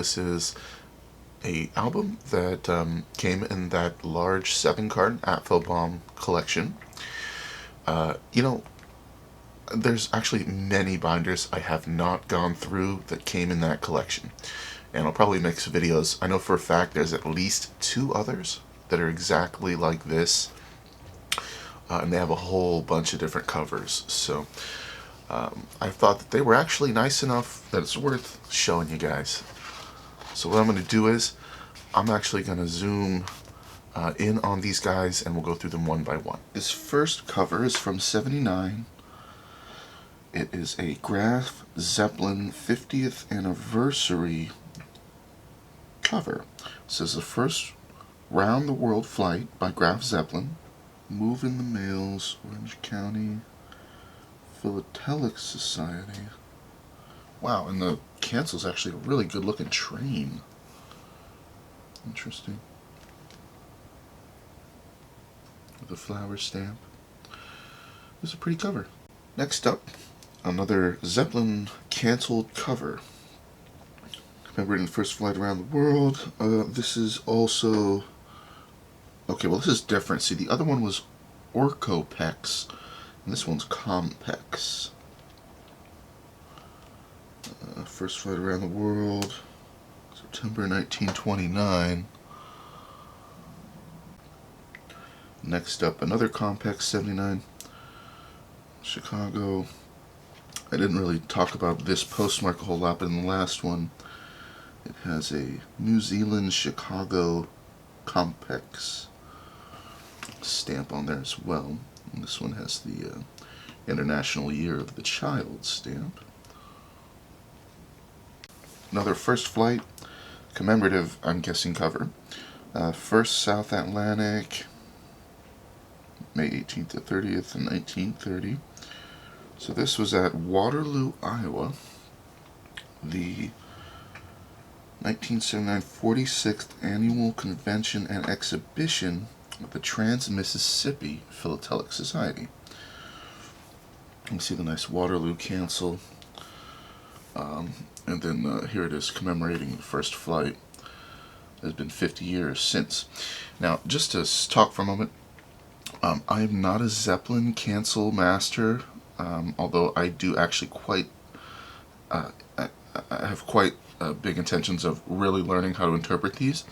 this is a album that came in that large 7-card Apfelbaum collection. You know, there's actually many binders I have not gone through that came in that collection, and I'll probably make some videos. I know for a fact there's at least 2 others that are exactly like this, and they have a whole bunch of different covers. So I thought that they were actually nice enough that it's worth showing you guys. So what I'm going to do is I'm actually going to zoom in on these guys, and we'll go through them one by one. This first cover is from '79. It is a Graf Zeppelin 50th anniversary cover. It says the first round the world flight by Graf Zeppelin. Move in the Mails, Orange County Philatelic Society. Wow, and the cancel's actually a really good looking train. Interesting. With a flower stamp. This is a pretty cover. Next up, another Zeppelin canceled cover. Commemorating the first flight around the world. This is also... Okay, well this is different. See, the other one was Orcopex, and this one's Compex. First flight around the world, September 1929. Next up, another Compex, '79. Chicago. I didn't really talk about this postmark a whole lot, but in the last one, it has a New Zealand Chicago Compex stamp on there as well. And this one has the International Year of the Child stamp. Another first flight commemorative, I'm guessing, cover. First South Atlantic, May 18th to 30th in 1930. So this was at Waterloo, Iowa. The 1979 46th Annual Convention and Exhibition of the Trans-Mississippi Philatelic Society. You can see the nice Waterloo cancel. And then here it is commemorating the first flight. It has been 50 years since. Now, just to talk for a moment, I am not a Zeppelin cancel master, although I do actually I have quite big intentions of really learning how to interpret these.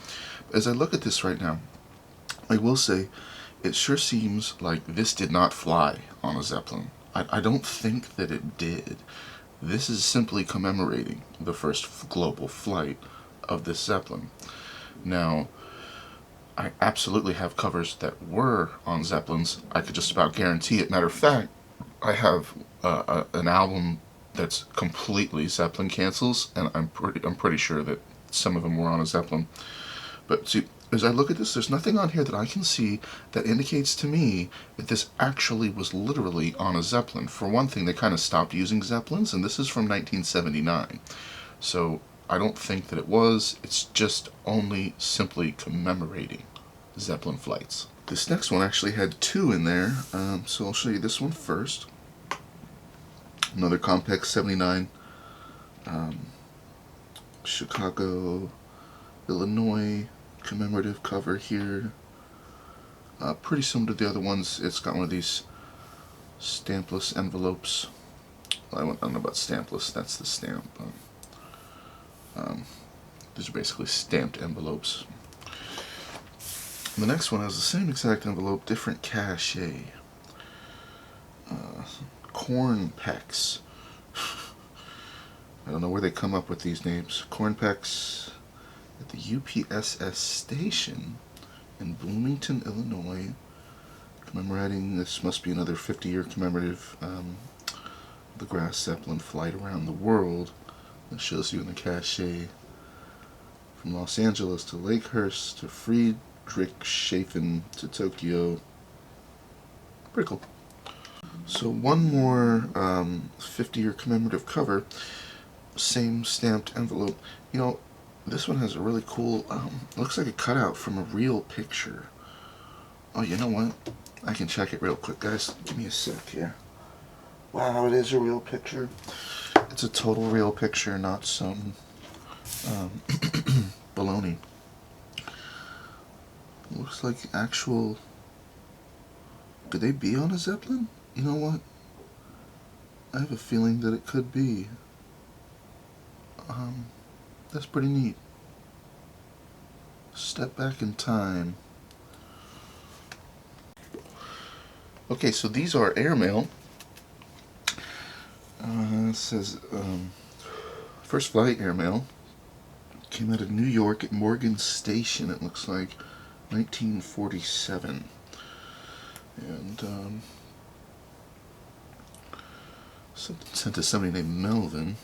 As I look at this right now, I will say it sure seems like this did not fly on a Zeppelin. I don't think that it did. This is simply commemorating the first global flight of this Zeppelin. Now, I absolutely have covers that were on Zeppelins. I could just about guarantee it. Matter of fact, I have an album that's completely Zeppelin cancels, and I'm pretty sure that some of them were on a Zeppelin. But see, as I look at this, there's nothing on here that I can see that indicates to me that this actually was literally on a Zeppelin. For one thing, they kind of stopped using Zeppelins, and this is from 1979. So I don't think that it was. It's just only simply commemorating Zeppelin flights. This next one actually had 2 in there, so I'll show you this one first. Another Compex '79, Chicago, Illinois commemorative cover here. Pretty similar to the other ones. It's got one of these stampless envelopes. Well, I don't know about stampless, that's the stamp. These are basically stamped envelopes. And the next one has the same exact envelope, different cachet. Cornpex. I don't know where they come up with these names. Cornpex at the UPSS station in Bloomington, Illinois. Commemorating, this must be another 50-year commemorative, the Graf Zeppelin flight around the world. That shows you in the cachet from Los Angeles to Lakehurst to Friedrichshafen to Tokyo. Pretty cool. So one more 50-year commemorative cover, same stamped envelope. You know, this one has a really cool, looks like a cutout from a real picture. Oh, you know what? I can check it real quick, guys. Give me a sec here. Wow, it is a real picture. It's a total real picture, not some baloney. Looks like actual... Could they be on a Zeppelin? You know what? I have a feeling that it could be. That's pretty neat. Step back in time. Okay, so these are airmail. It says first flight airmail. Came out of New York at Morgan Station, it looks like, 1947. And sent to somebody named Melvin.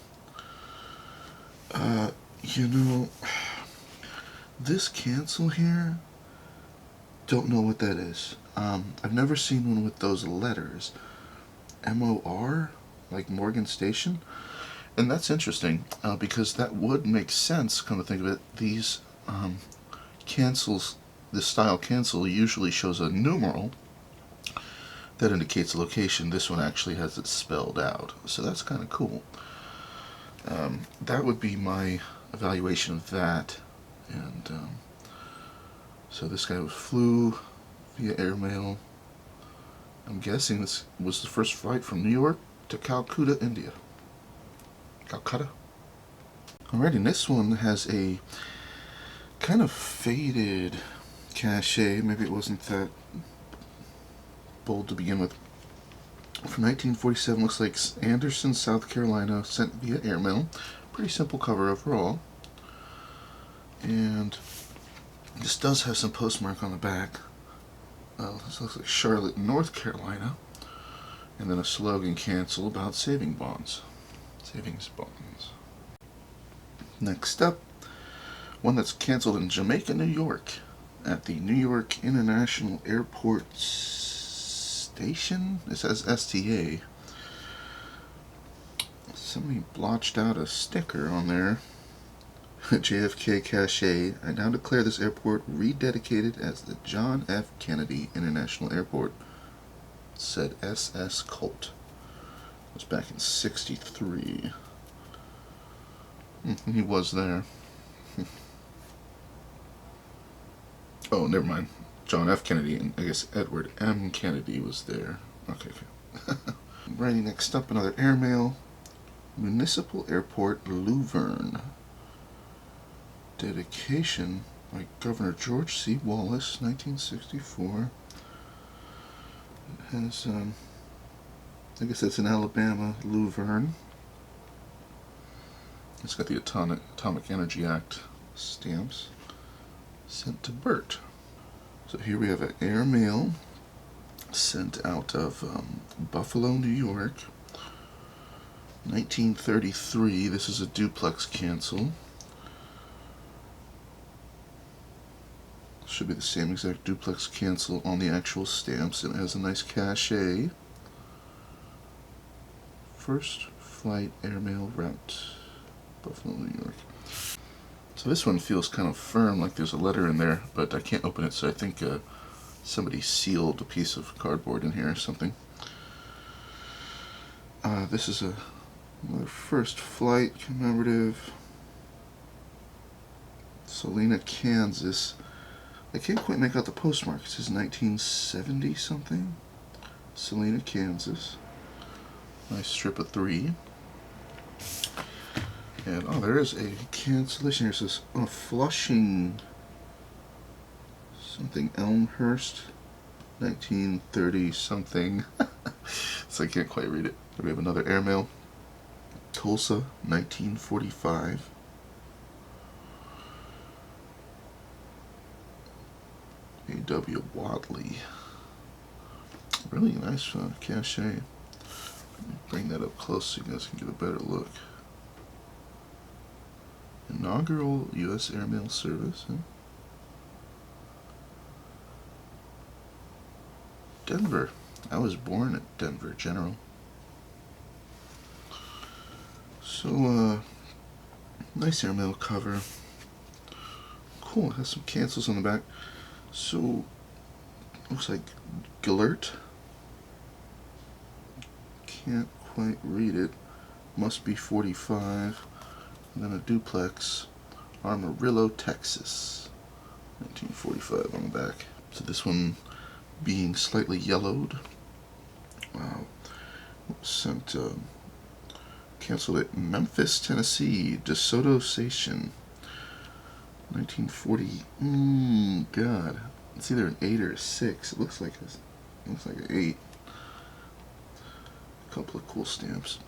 You know, this cancel here, don't know what that is. I've never seen one with those letters. MOR, like Morgan Station. And that's interesting, because that would make sense, come to think of it. These cancels, this style cancel usually shows a numeral that indicates a location. This one actually has it spelled out, so that's kind of cool. That would be my evaluation of that. And so this guy flew via airmail. I'm guessing this was the first flight from New York to Calcutta, India. Calcutta. Alrighty, this one has a kind of faded cachet. Maybe it wasn't that bold to begin with. From 1947, looks like Anderson, South Carolina, sent via airmail. Pretty simple cover overall. And this does have some postmark on the back. This looks like Charlotte, North Carolina. And then a slogan cancel about savings bonds. Next up, one that's canceled in Jamaica, New York, at the New York International Airport Station. It says STA. Somebody blotched out a sticker on there. JFK Cache. I now declare this airport rededicated as the John F. Kennedy International Airport. It said SS Colt. It was back in '63. He was there. Oh, never mind. John F. Kennedy, and I guess Edward M. Kennedy was there. Okay. Writing next up, another airmail. Municipal Airport, Luverne. Dedication by Governor George C. Wallace, 1964. It has, I guess that's in Alabama, Luverne. It's got the Atomic Energy Act stamps. Sent to Bert. So here we have an airmail sent out of Buffalo, New York. 1933. This is a duplex cancel. Should be the same exact duplex cancel on the actual stamps, and it has a nice cachet. First flight airmail route, Buffalo, New York. So this one feels kind of firm, like there's a letter in there, but I can't open it, so I think somebody sealed a piece of cardboard in here or something. This is another first flight commemorative. Salina, Kansas. I can't quite make out the postmark. It says 1970 something. Salina, Kansas. Nice strip of 3. And there is a cancellation here. It says Flushing something, Elmhurst, 1930 something. So I can't quite read it. We have another airmail. Tulsa, 1945. A.W. Wadley. Really nice cachet. Bring that up close so you guys can get a better look. Inaugural U.S. Airmail Service. Denver. I was born at Denver, General. So, nice airmail cover. Cool, it has some cancels on the back. So, looks like Gillert. Can't quite read it. Must be 45. And then a duplex. Amarillo, Texas. 1945 on the back. So this one being slightly yellowed. Wow. Sent, canceled at Memphis, Tennessee. DeSoto Station. 1940. God. It's either an 8 or a 6. It looks like an 8. A couple of cool stamps.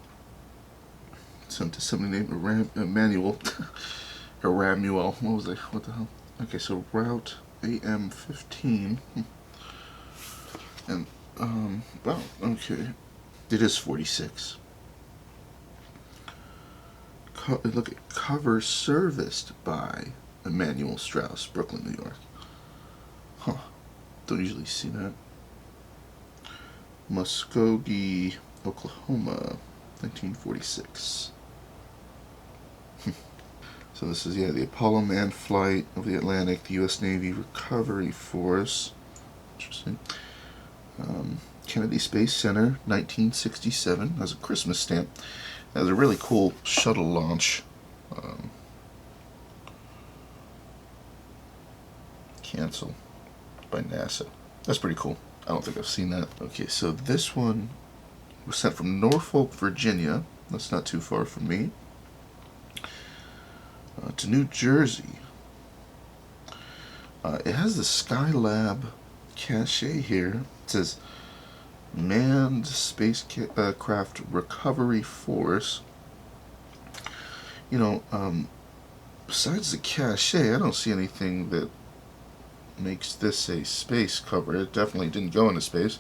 Sent to somebody named Emmanuel. Aramuel. What was it? What the hell? Okay, so Route AM15. And, wow, okay. It is 46. Look at cover serviced by Emmanuel Strauss, Brooklyn, New York. Huh. Don't usually see that. Muskogee, Oklahoma, 1946. So this is, the Apollo manned flight of the Atlantic, the U.S. Navy Recovery Force. Interesting. Kennedy Space Center, 1967. That's a Christmas stamp. That was a really cool shuttle launch. Cancel by NASA. That's pretty cool. I don't think I've seen that. Okay, so this one was sent from Norfolk, Virginia. That's not too far from me. To New Jersey. It has the Skylab cachet here. It says Manned Spacecraft Recovery Force. Besides the cachet, I don't see anything that makes this a space cover. It definitely didn't go into space.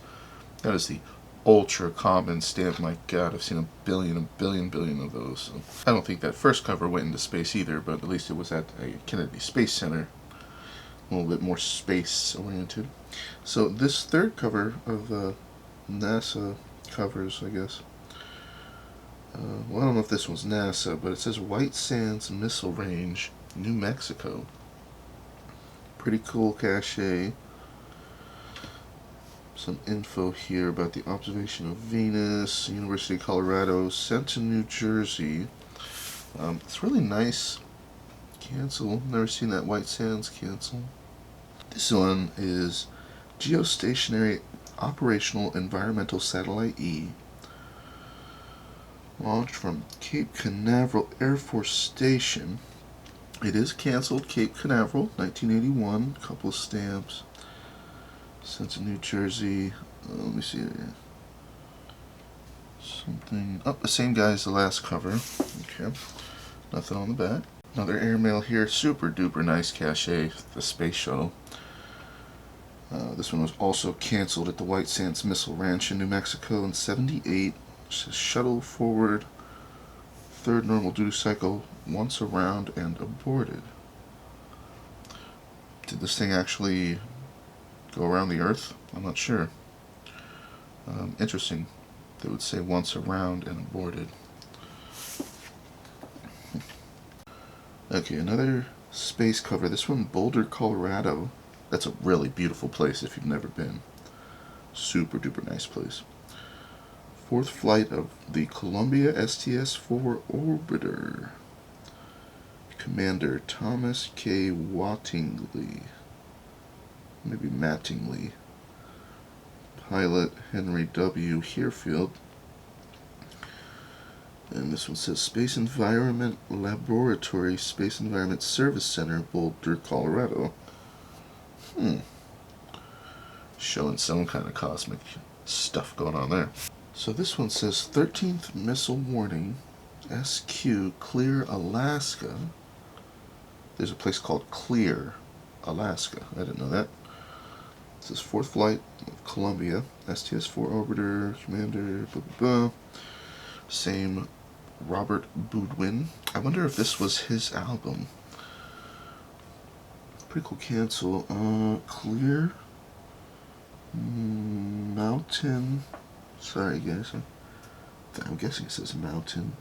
That is the ultra common stamp. My God, I've seen a billion of those. So I don't think that first cover went into space either, but at least it was at a Kennedy Space Center. A little bit more space oriented. So this third cover of NASA covers, I guess. Well, I don't know if this one's NASA, but it says White Sands Missile Range, New Mexico. Pretty cool cachet. Some info here about the observation of Venus, University of Colorado, sent to New Jersey. It's really nice. Cancel. Never seen that White Sands cancel. This one is Geostationary Operational Environmental Satellite E. Launched from Cape Canaveral Air Force Station. It is canceled. Cape Canaveral, 1981. A couple of stamps. Sent to New Jersey. Let me see. Something. Oh, the same guy as the last cover. Okay. Nothing on the back. Another airmail here. Super duper nice cachet. The space shuttle. This one was also canceled at the White Sands Missile Ranch in New Mexico in '78. It says shuttle forward. Third normal duty cycle. Once around and aborted. Did this thing actually go around the Earth? I'm not sure. Interesting. They would say once around and aborted. Okay, another space cover. This one, Boulder, Colorado. That's a really beautiful place if you've never been. Super duper nice place. Fourth flight of the Columbia STS-4 orbiter. Commander Thomas K. Wattingley. Maybe Mattingly. Pilot Henry W. Herefield. And this one says Space Environment Laboratory, Space Environment Service Center, Boulder, Colorado. Showing some kind of cosmic stuff going on there. So this one says 13th Missile Warning, SQ, Clear, Alaska. There's a place called Clear, Alaska. I didn't know that. It says fourth flight of Columbia, STS-4 orbiter, commander, blah, blah, blah. Same Robert Boudwin. I wonder if this was his album. Pretty cool cancel. Clear. Mountain. Sorry, guys. I'm guessing it says Mountain.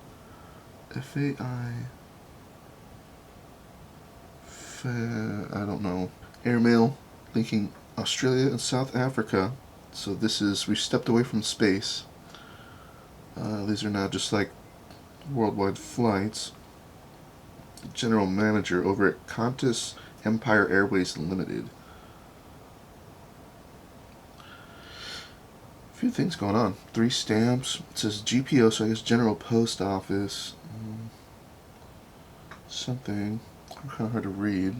FAI. I don't know. Airmail linking Australia and South Africa. So this is, we've stepped away from space. These are now just like worldwide flights. general manager over at Qantas Empire Airways Limited. A few things going on. 3 stamps. It says GPO, so I guess General Post Office. Something. Kind of hard to read.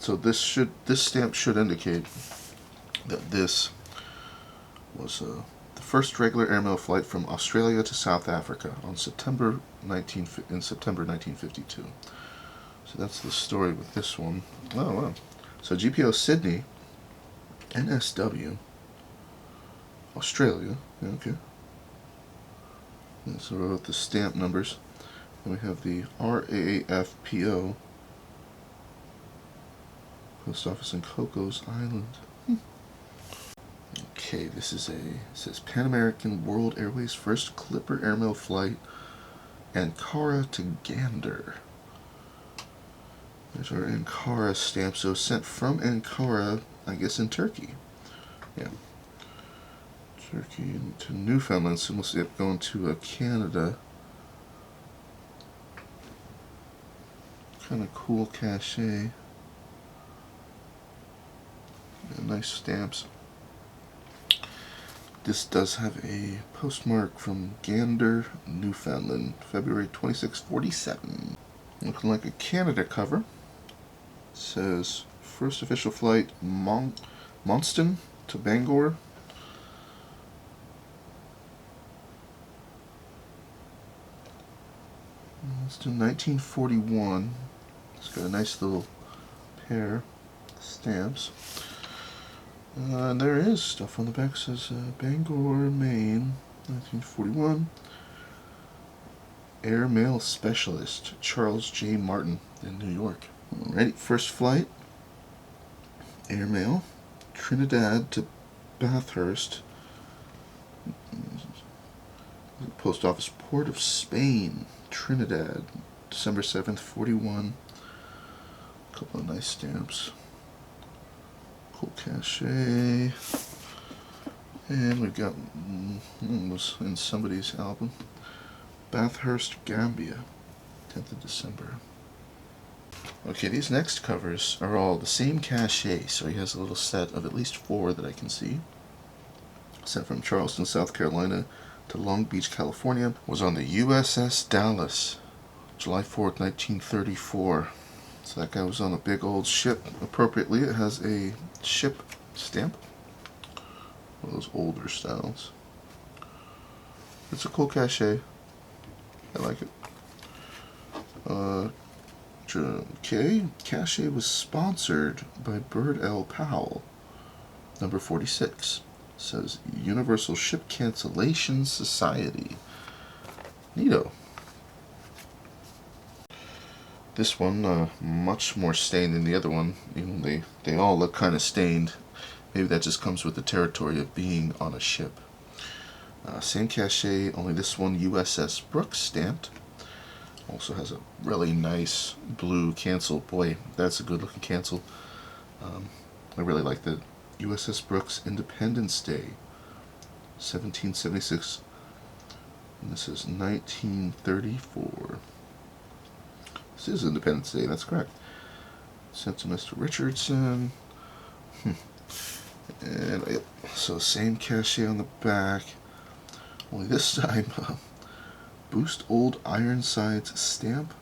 So this stamp should indicate that this was the first regular airmail flight from Australia to South Africa on September 1952. So that's the story with this one. Oh wow! So GPO Sydney, NSW, Australia. Yeah, okay. And so we wrote the stamp numbers. And we have the RAAFPO, Post Office in Cocos Island. Okay, this is it says Pan American World Airways first Clipper airmail flight, Ankara to Gander. There's our Ankara stamp, so sent from Ankara, I guess in Turkey. Yeah. Turkey to Newfoundland, so we'll see it going to Canada. Kind of cool cachet. Yeah, nice stamps. This does have a postmark from Gander, Newfoundland, February 26, 47. Looking like a Canada cover. It says first official flight Monston to Bangor. Monston, 1941. It's got a nice little pair of stamps. And there is stuff on the back. It says Bangor, Maine, 1941. Airmail Specialist, Charles J. Martin in New York. Alrighty, first flight. Airmail, Trinidad to Bathurst. Post Office, Port of Spain, Trinidad, December 7th, 41. A couple of nice stamps. Cool cachet. And we've got, was in somebody's album, Bathurst, Gambia, 10th of December. Okay, these next covers are all the same cachet, so he has a little set of at least 4 that I can see. Sent from Charleston, South Carolina to Long Beach, California. Was on the USS Dallas, July 4th, 1934. So that guy was on a big old ship. Appropriately, it has a ship stamp. One of those older styles. It's a cool cachet. I like it. Okay, cachet was sponsored by Bird L. Powell. Number 46. It says Universal Ship Cancellation Society. Neato. This one, much more stained than the other one. Even they all look kind of stained. Maybe that just comes with the territory of being on a ship. Same cachet, only this one USS Brooks stamped. Also has a really nice blue cancel. Boy, that's a good looking cancel. I really like the USS Brooks Independence Day, 1776. And this is 1934. This is Independence Day, that's correct. Sent to Mr. Richardson. And so same cachet on the back. Only this time, Boost Old Ironsides stamp.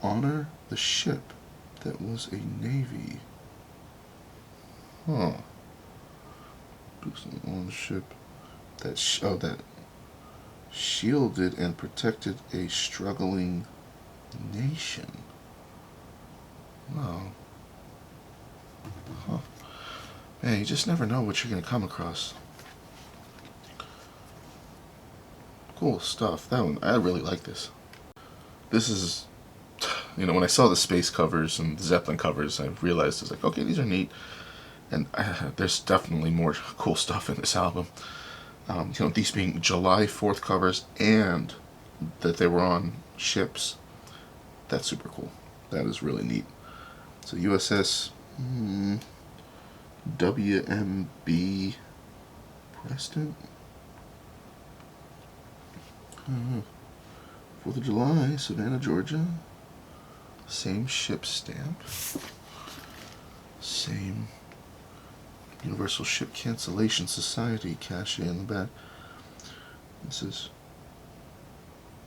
Honor the ship that was a Navy. Huh. Boost on the ship that that shielded and protected a struggling nation. Wow. Huh. Man, you just never know what you're going to come across. Cool stuff. That one, I really like this. This is, when I saw the space covers and the Zeppelin covers, I realized it's like, okay, these are neat. And there's definitely more cool stuff in this album. These being July 4th covers and that they were on ships. That's super cool. That is really neat. So USS WMB Preston. 4th of July, Savannah, Georgia. Same ship stamp. Same Universal Ship Cancellation Society cachet in the back. This is,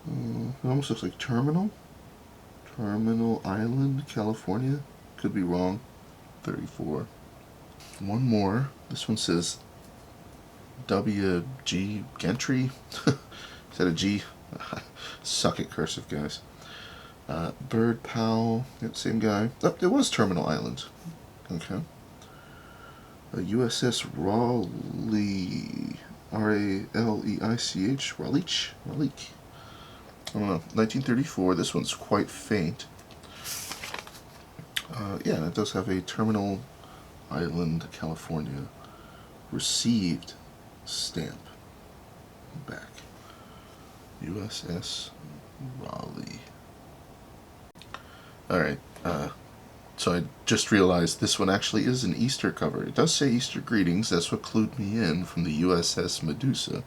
it almost looks like Terminal. Terminal Island, California. Could be wrong. 34. One more. This one says W.G. Gentry. Is that a G? Suck at cursive, guys. Bird Powell. Yep, same guy. Oh, it was Terminal Island. Okay. USS Raleigh. R-A-L-E-I-C-H. Raleigh. I don't know. 1934. This one's quite faint. Yeah, it does have a Terminal Island, California received stamp back. USS Raleigh. Alright, so I just realized this one actually is an Easter cover. It does say Easter greetings. That's what clued me in from the USS Medusa.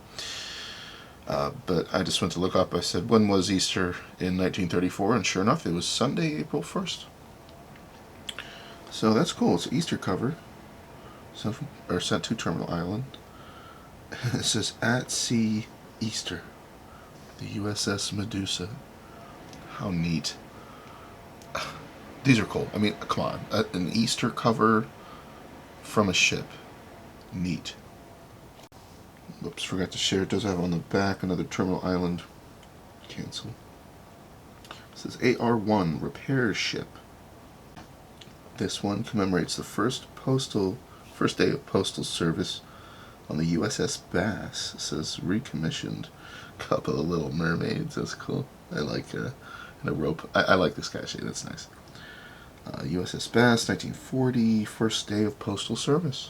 But I just went to look up. I said, when was Easter in 1934? And sure enough, it was Sunday, April 1st. So that's cool. It's an Easter cover. Sent to Terminal Island. It says, at sea Easter. The USS Medusa. How neat. These are cool. I mean, come on. An Easter cover from a ship. Neat. Oops, forgot to share. It does have on the back another Terminal Island cancel. It says AR-1 repair ship. This one commemorates the first day of postal service on the USS Bass. It says recommissioned. Couple of little mermaids. That's cool. I like and a rope. I like this cachet. That's nice. USS Bass, 1940, first day of postal service.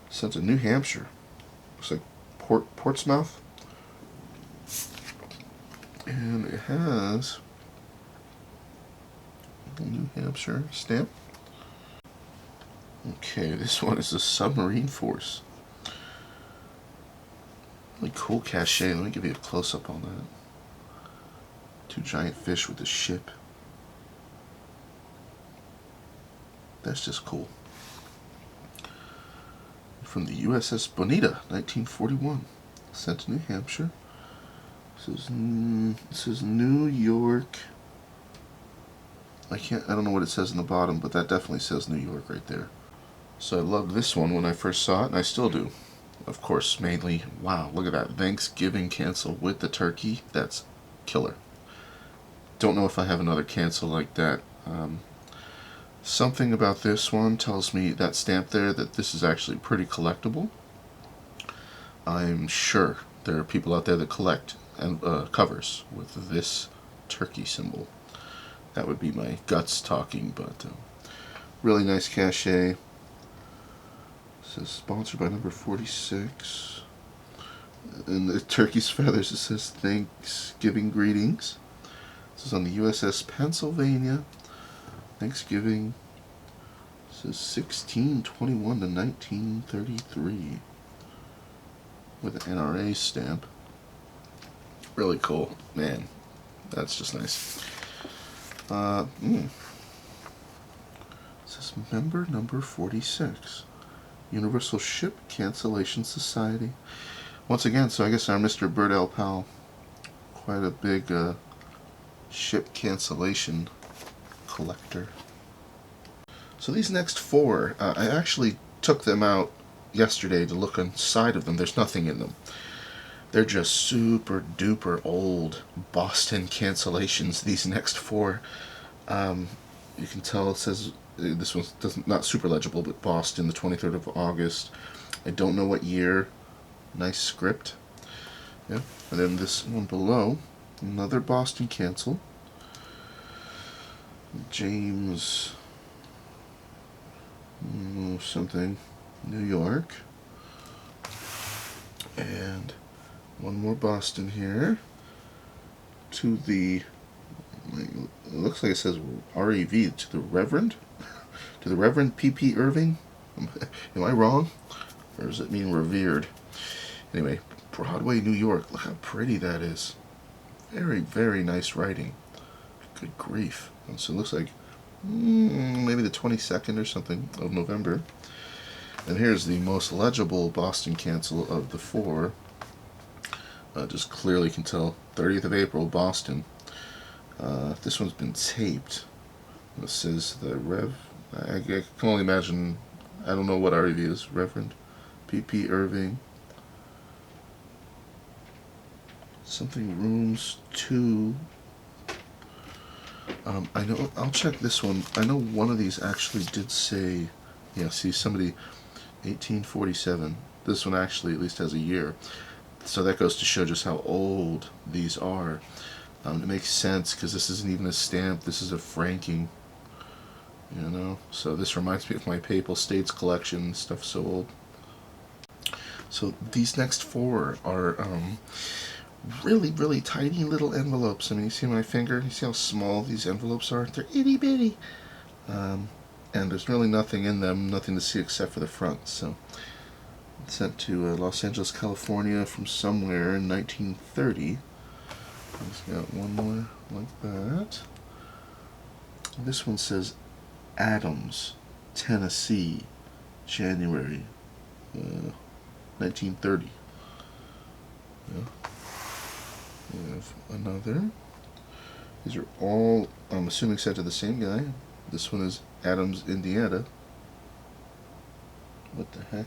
Sent to New Hampshire. Looks like Portsmouth. And it has a New Hampshire stamp. Okay, this one is a Submarine Force. Really cool cachet. Let me give you a close-up on that. Two giant fish with a ship. That's just cool. From the USS Bonita, 1941. Sent to New Hampshire. This is New York. I don't know what it says in the bottom, but that definitely says New York right there. So I loved this one when I first saw it, and I still do. Of course, mainly, wow, look at that. Thanksgiving cancel with the turkey. That's killer. Don't know if I have another cancel like that. Something about this one tells me, that stamp there, that this is actually pretty collectible. I'm sure there are people out there that collect and covers with this turkey symbol. That would be my guts talking, but really nice cachet. It says sponsored by number 46. In the turkey's feathers it says Thanksgiving greetings. This is on the USS Pennsylvania. Thanksgiving. It says 1621 to 1933 with an NRA stamp. Really cool, man. That's just nice. It says member number 46, Universal Ship Cancellation Society. Once again, so I guess our Mr. Bird L. Powell, quite a big ship cancellation collector. So these next four, I actually took them out yesterday to look inside of them. There's nothing in them. They're just super duper old Boston cancellations. These next four, you can tell it says, this one's not super legible, but Boston, the 23rd of August. I don't know what year. Nice script. Yeah. And then this one below, another Boston cancel. James something, New York. And one more Boston here. To the, it looks like it says R.E.V. to the Reverend. To the Reverend P.P. Irving. Am I wrong? Or does it mean revered? Anyway, Broadway, New York. Look how pretty that is. Very, very nice writing. Good grief. So it looks like maybe the 22nd or something of November. And here's the most legible Boston cancel of the four. Just clearly can tell 30th of April, Boston. This one's been taped. It says the Rev. I can only imagine. I don't know what REV is. Reverend P.P. Irving. Something Rooms 2. I know. I'll check this one. I know one of these actually did say. Yeah, see, somebody 1847. This one actually at least has a year. So that goes to show just how old these are. It makes sense because this isn't even a stamp. This is a franking. You know, so this reminds me of my Papal States collection. Stuff so old. So these next four are really, really tiny little envelopes. I mean, you see my finger? You see how small these envelopes are? They're itty bitty. And there's really nothing in them, nothing to see except for the front. So it's sent to Los Angeles, California from somewhere in 1930. It's got one more like that. This one says Adams, Tennessee, January 1930. Yeah. We have another. These are all, I'm assuming, sent to the same guy. This one is Adams, Indiana. What the heck?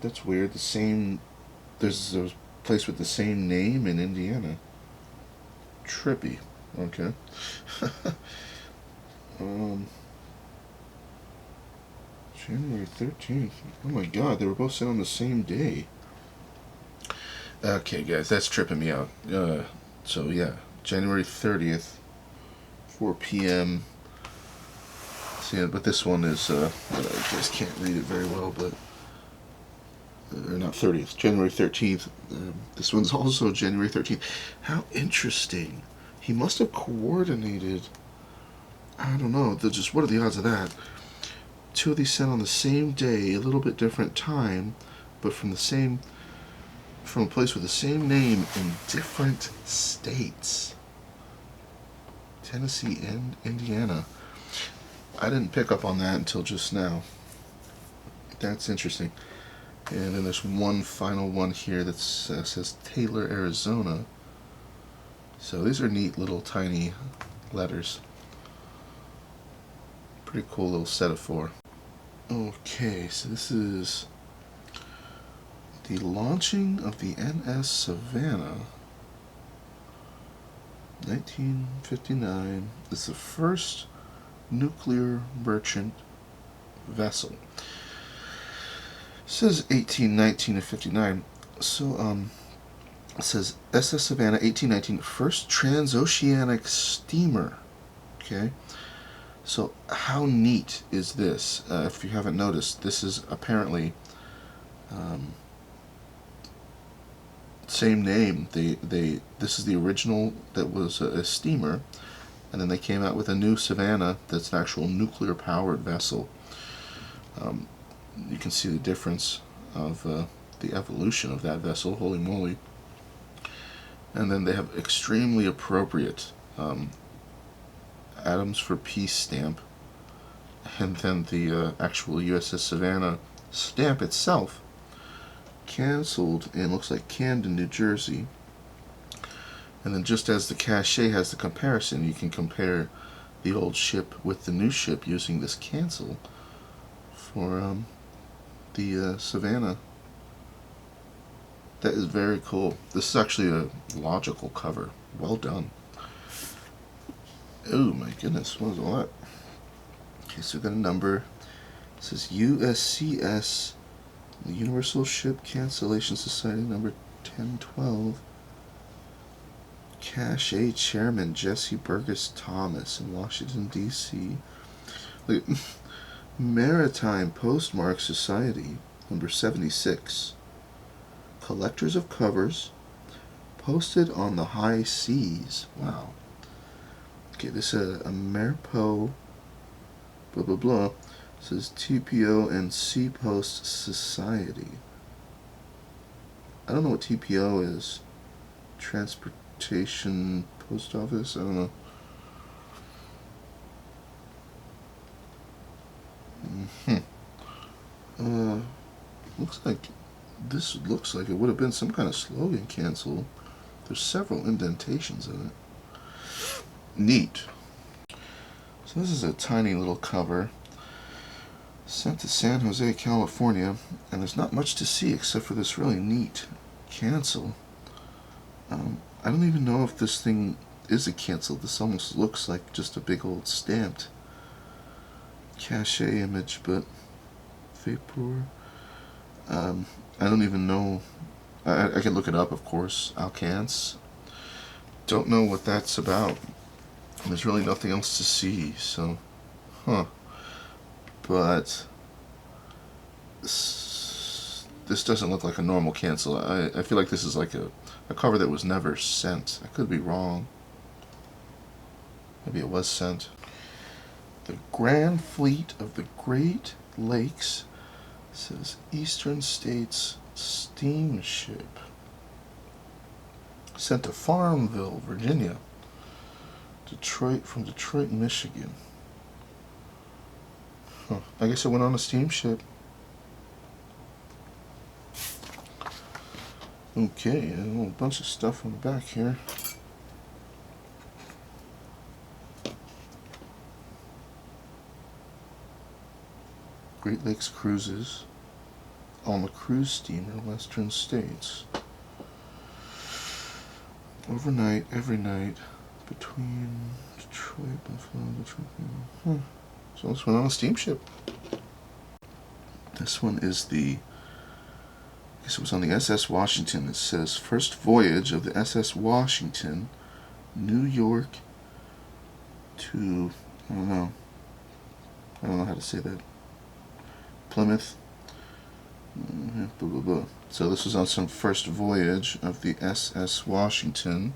That's weird. There's a place with the same name in Indiana. Trippy. Okay. January 13th. Oh my god, they were both sent on the same day. Okay, guys, that's tripping me out. So, yeah, January 30th, 4 p.m. See, but this one is, I just can't read it very well, but, or not 30th, January 13th. This one's also January 13th. How interesting. He must have coordinated, I don't know, just what are the odds of that? Two of these sent on the same day, a little bit different time, but from a place with the same name in different states. Tennessee and Indiana. I didn't pick up on that until just now. That's interesting. And then there's one final one here that says Taylor, Arizona. So these are neat little tiny letters. Pretty cool little set of four. Okay, so this is the launching of the NS Savannah. 1959 is the first nuclear merchant vessel. It says 1819 to 59. So, it says SS Savannah, 1819, first transoceanic steamer. Okay. So, how neat is this? If you haven't noticed, this is apparently same name. This is the original that was a steamer, and then they came out with a new Savannah that's an actual nuclear powered vessel. You can see the difference of the evolution of that vessel. Holy moly! And then they have extremely appropriate Atoms for Peace stamp, and then the actual USS Savannah stamp itself canceled in, looks like, Camden, New Jersey. And then just as the cachet has the comparison, you can compare the old ship with the new ship using this cancel for the Savannah. That is very cool. This is actually a logical cover. Well done. Oh my goodness, what was all that? Okay, so we got a number. It says USCS, the Universal Ship Cancellation Society, number 1012. Cache Chairman Jesse Burgess Thomas in Washington, D.C. Look, Maritime Postmark Society, number 76. Collectors of covers, posted on the high seas. Wow. Okay, this is a Marpo, blah blah blah. It says TPO and Sea Post Society. I don't know what TPO is. Transportation Post Office, I don't know. Looks like this looks like it would have been some kind of slogan cancel. There's several indentations in it. Neat. So this is a tiny little cover. Sent to San Jose, California, and there's not much to see except for this really neat cancel. I don't even know if this thing is a cancel. This almost looks like just a big old stamped cachet image, but vapor. I don't even know. I can look it up, of course. Alcance. Don't know what that's about. There's really nothing else to see, so, But this doesn't look like a normal cancel. I feel like this is like a cover that was never sent. I could be wrong. Maybe it was sent. The Grand Fleet of the Great Lakes, says Eastern States Steamship. Sent to Farmville, Virginia. From Detroit, Michigan. I guess it went on a steamship. Okay, a whole bunch of stuff on the back here. Great Lakes Cruises on the cruise steamer, Western States. Overnight, every night, between Detroit, Buffalo, Detroit. So this went on a steamship. This one is I guess it was on the SS Washington. It says, first voyage of the SS Washington, New York to, I don't know how to say that, Plymouth. Blah, blah, blah. So this was on some first voyage of the SS Washington,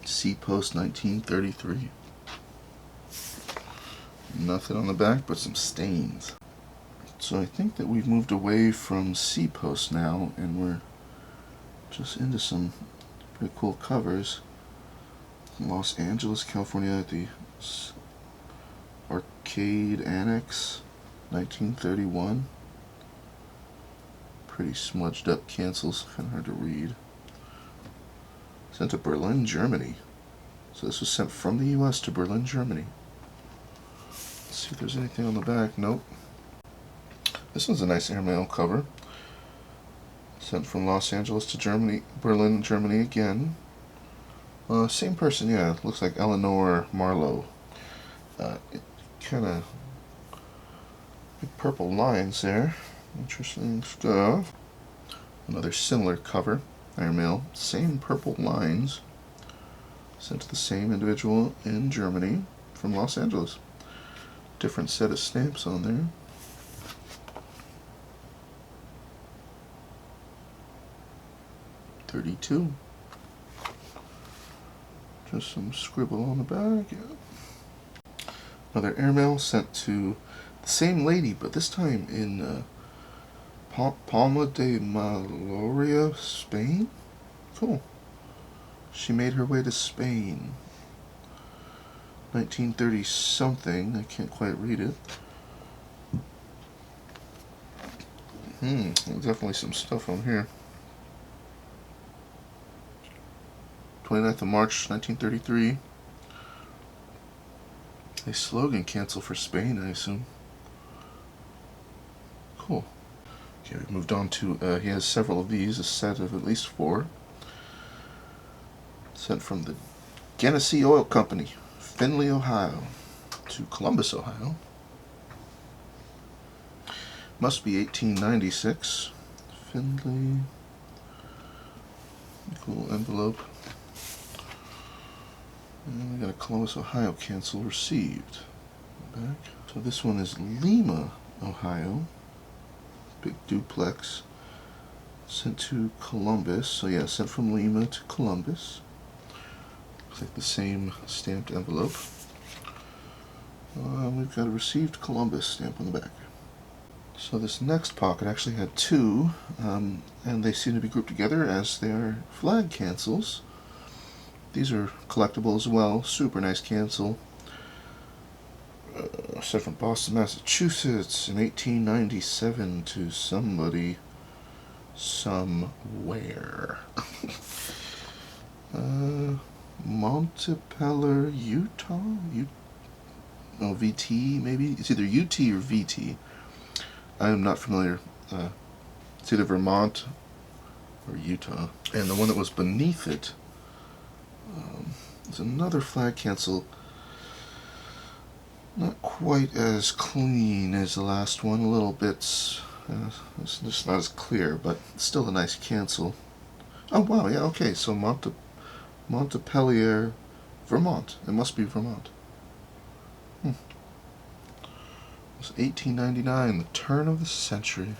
Sea Post 1933. Nothing on the back but some stains. So I think that we've moved away from Sea Post now, and we're just into some pretty cool covers. Los Angeles, California, at the Arcade Annex, 1931. Pretty smudged up cancels, kind of hard to read. Sent to Berlin, Germany. So this was sent from the US to Berlin, Germany. Let's see if there's anything on the back. Nope. This one's a nice airmail cover. Sent from Los Angeles to Germany, Berlin, Germany again. Same person, yeah. Looks like Eleanor Marlowe. It kind of big purple lines there. Interesting stuff. Another similar cover, airmail, same purple lines. Sent to the same individual in Germany from Los Angeles. Different set of stamps on there. $32. Just some scribble on the back. Yeah. Another airmail sent to the same lady, but this time in Palma de Mallorca, Spain. Cool. She made her way to Spain. 1930 something. I can't quite read it. Definitely some stuff on here. 29th of March, 1933. A slogan cancel for Spain, I assume. Cool. Okay, we moved on to, he has several of these, a set of at least 4. Sent from the Genesee Oil Company, Findlay, Ohio, to Columbus, Ohio. Must be 1896. Findlay. Cool envelope. And we got a Columbus, Ohio cancel received. Back. So this one is Lima, Ohio. Big duplex. Sent to Columbus. So yeah, sent from Lima to Columbus. Looks like the same stamped envelope. We've got a received Columbus stamp on the back. So this next pocket actually had two, and they seem to be grouped together as they are flag cancels. These are collectible as well. Super nice cancel. Sent from Boston, Massachusetts in 1897 to somebody, somewhere. Montepeller, Utah? VT maybe? It's either UT or VT. I am not familiar. It's either Vermont or Utah. And the one that was beneath it is another flag cancel. Not quite as clean as the last one. A little bit. It's just not as clear, but still a nice cancel. Oh wow, yeah, okay. So Montpelier, Vermont. It must be Vermont. It was 1899, the turn of the century.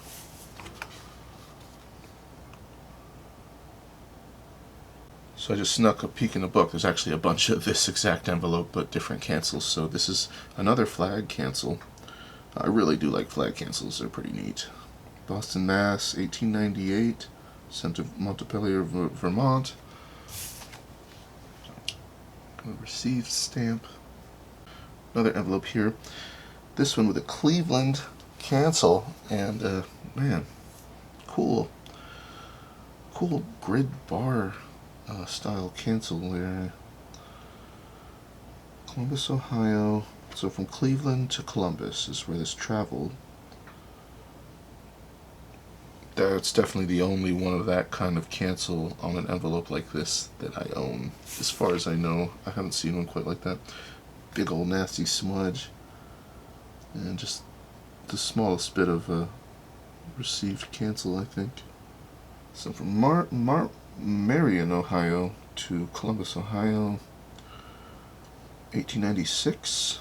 So I just snuck a peek in the book. There's actually a bunch of this exact envelope, but different cancels. So this is another flag cancel. I really do like flag cancels. They're pretty neat. Boston, Mass, 1898. Sent to Montpelier, Vermont. Received stamp. Another envelope here. This one with a Cleveland cancel. And, man, cool grid bar style cancel there. Columbus, Ohio. So from Cleveland to Columbus is where this traveled. That's definitely the only one of that kind of cancel on an envelope like this that I own. As far as I know, I haven't seen one quite like that. Big old nasty smudge. And just the smallest bit of received cancel, I think. So from Marion, Ohio to Columbus, Ohio, 1896.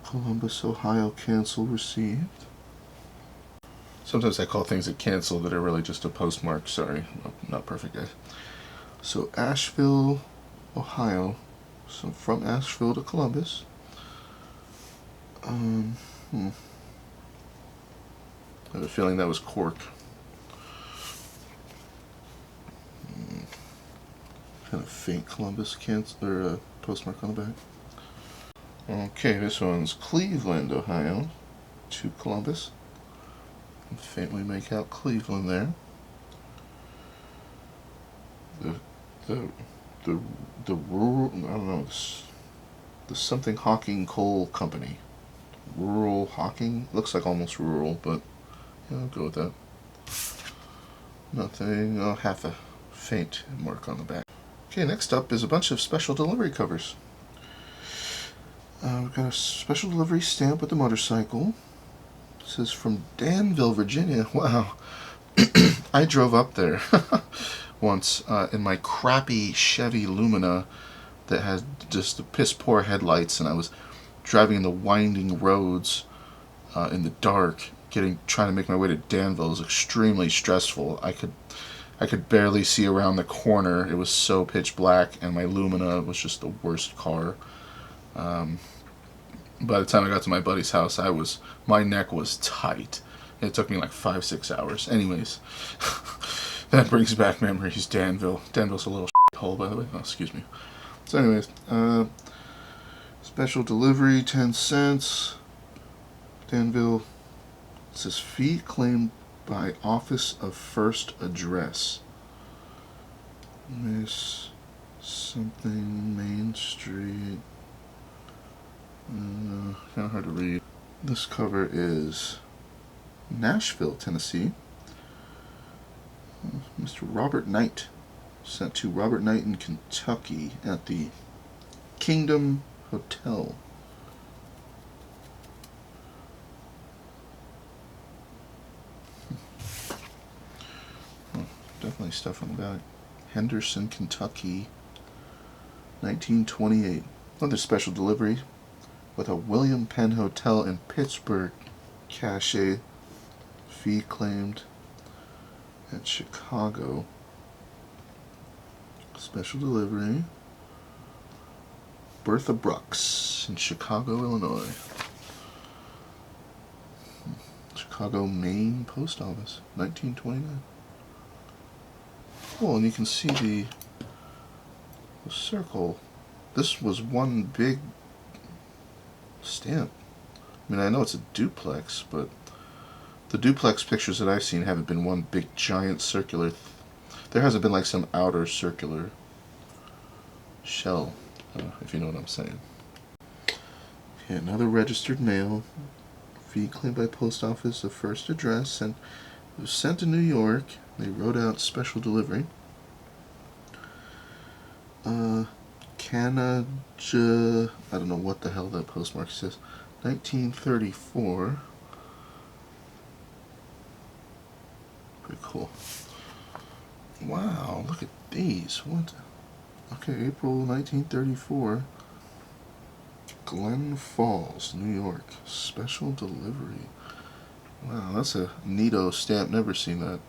Columbus, Ohio cancel received. Sometimes I call things a cancel that are really just a postmark. Sorry, not perfect, guys. So Asheville, Ohio. So from Asheville to Columbus. I have a feeling that was cork. Kind of faint Columbus cancel or postmark on the back. Okay, this one's Cleveland, Ohio to Columbus. And faintly make out Cleveland there. The rural, I don't know, the something Hawking Coal Company. Rural Hawking? Looks like almost rural, but yeah, I'll go with that. Nothing, half a faint mark on the back. Okay, next up is a bunch of special delivery covers. We've got a special delivery stamp with the motorcycle. It says from Danville, Virginia. Wow. I drove up there once in my crappy Chevy Lumina that had just the piss poor headlights, and I was driving in the winding roads in the dark, trying to make my way to Danville. It was extremely stressful. I could barely see around the corner. It was so pitch black, and my Lumina was just the worst car. By the time I got to my buddy's house, my neck was tight. It took me like 5-6 hours. Anyways, that brings back memories. Danville. Danville's a little hole, by the way. Oh, excuse me. So anyways, special delivery, 10 cents. Danville. It says fee claimed by Office of First Address. Miss something Main Street. Kind of hard to read. This cover is Nashville, Tennessee. Mr. Robert Knight. Sent to Robert Knight in Kentucky at the Kingdom Hotel. Definitely stuff on the back. Henderson, Kentucky, 1928. Another special delivery with a William Penn Hotel in Pittsburgh cachet. Fee claimed at Chicago. Special delivery. Bertha Brooks in Chicago, Illinois. Chicago, Maine Post Office, 1929. Oh, and you can see the circle. This was one big stamp. I mean, I know it's a duplex, but the duplex pictures that I've seen haven't been one big giant circular. There hasn't been like some outer circular shell, if you know what I'm saying. Okay, another registered mail. Fee claimed by post office of first address, and it was sent to New York. They wrote out special delivery. Canada, I don't know what the hell that postmark says. 1934. Pretty cool. Wow, look at these. What? Okay, April 1934. Glen Falls, New York. Special delivery. Wow, that's a neato stamp. Never seen that.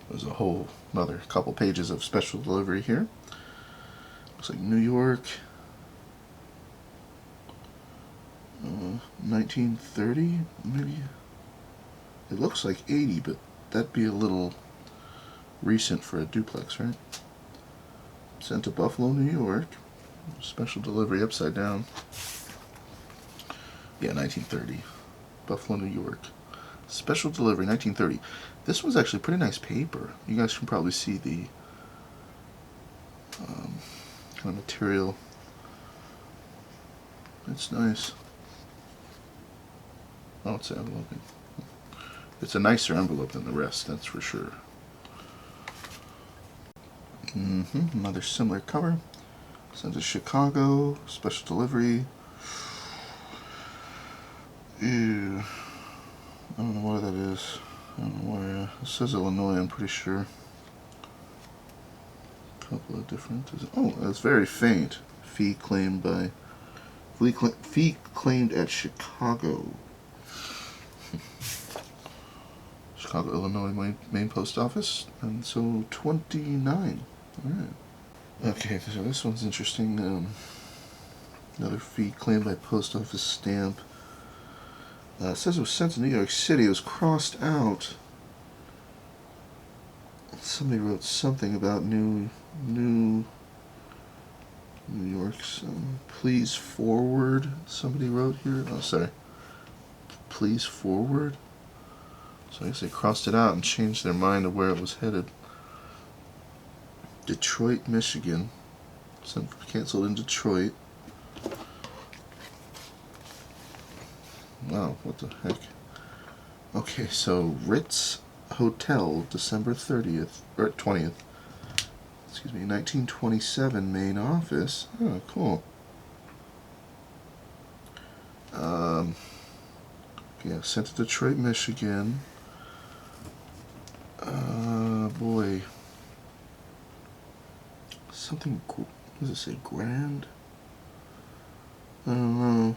There's a whole another couple pages of special delivery here. Looks like New York. 1930, maybe. It looks like 80, but that'd be a little recent for a duplex, right? Sent to Buffalo, New York. Special delivery upside down. Yeah, 1930. Buffalo, New York. Special delivery, 1930. This was actually pretty nice paper. You guys can probably see the kind of material. It's nice. Oh, it's enveloping. It's a nicer envelope than the rest, that's for sure. Another similar cover. Sent to Chicago. Special delivery. Ew. I don't know where that is. I don't know where. It says Illinois, I'm pretty sure. A couple of different. Oh, it's very faint. Fee claimed at Chicago. Chicago, Illinois, Maine Post Office. And so 29. Alright. Okay, so this one's interesting. Another fee claimed by post office stamp. It says it was sent to New York City. It was crossed out. Somebody wrote something about New York's. Please forward. Somebody wrote here. Oh, sorry. Please forward. So I guess they crossed it out and changed their mind of where it was headed. Detroit, Michigan. Canceled in Detroit. Wow, what the heck? Okay, so Ritz Hotel, December 30th, or 20th. Excuse me, 1927, main office. Oh, cool. Yeah, sent to Detroit, Michigan. Boy. Something, what does it say, grand? I don't know.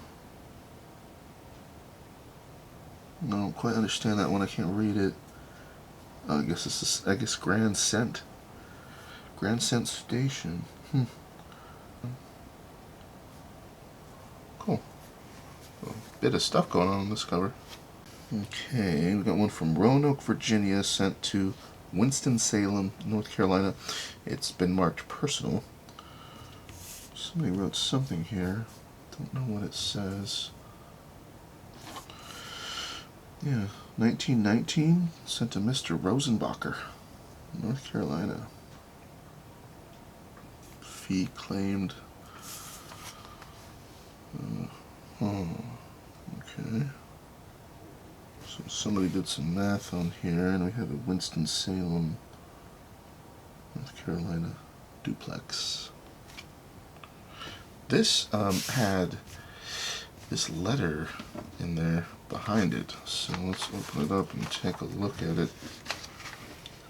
I don't quite understand that one. I can't read it. I guess it's I guess Grand Cent. Grand Cent Station. Cool. A bit of stuff going on this cover. Okay, we got one from Roanoke, Virginia, sent to Winston-Salem, North Carolina. It's been marked personal. Somebody wrote something here. Don't know what it says. Yeah, 1919, sent to Mr. Rosenbacher, North Carolina. Fee claimed. Okay. So somebody did some math on here, and we have a Winston-Salem, North Carolina duplex. This had this letter in there behind it. So let's open it up and take a look at it.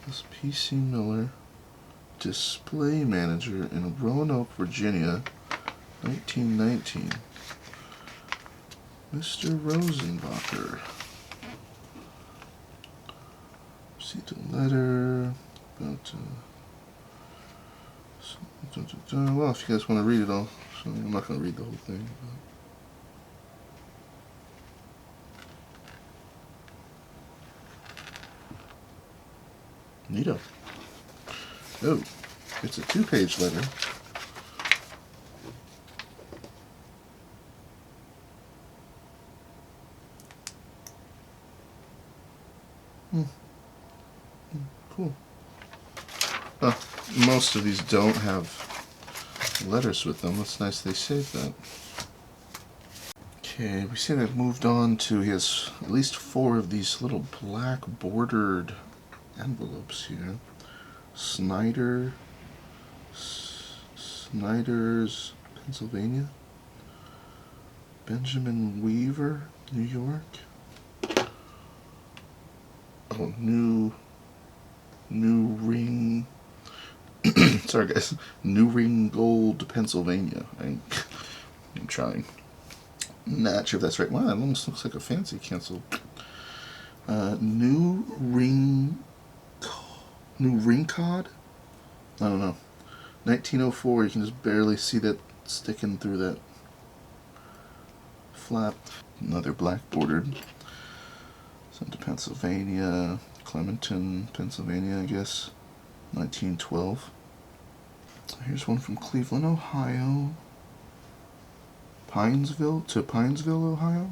This P.C. Miller, display manager in Roanoke, Virginia, 1919. Mr. Rosenbacher. Received a letter about Well, if you guys want to read it all, so I'm not going to read the whole thing. Neato. Oh, it's a 2-page letter. Cool. Most of these don't have letters with them. That's nice they saved that. Okay, we see they've moved on to, he has at least 4 of these little black bordered envelopes here. Snyder's, Pennsylvania. Benjamin Weaver, New York. Oh, New Ring. Sorry, guys. New Ring Gold, Pennsylvania. I'm trying. Not sure if that's right. Wow, that almost looks like a fancy cancel. New Ring Cod? I don't know. 1904. You can just barely see that sticking through that flap. Another black bordered. Sent to Pennsylvania, Clementon, Pennsylvania, I guess. 1912. Here's one from Cleveland, Ohio. Pinesville, Ohio.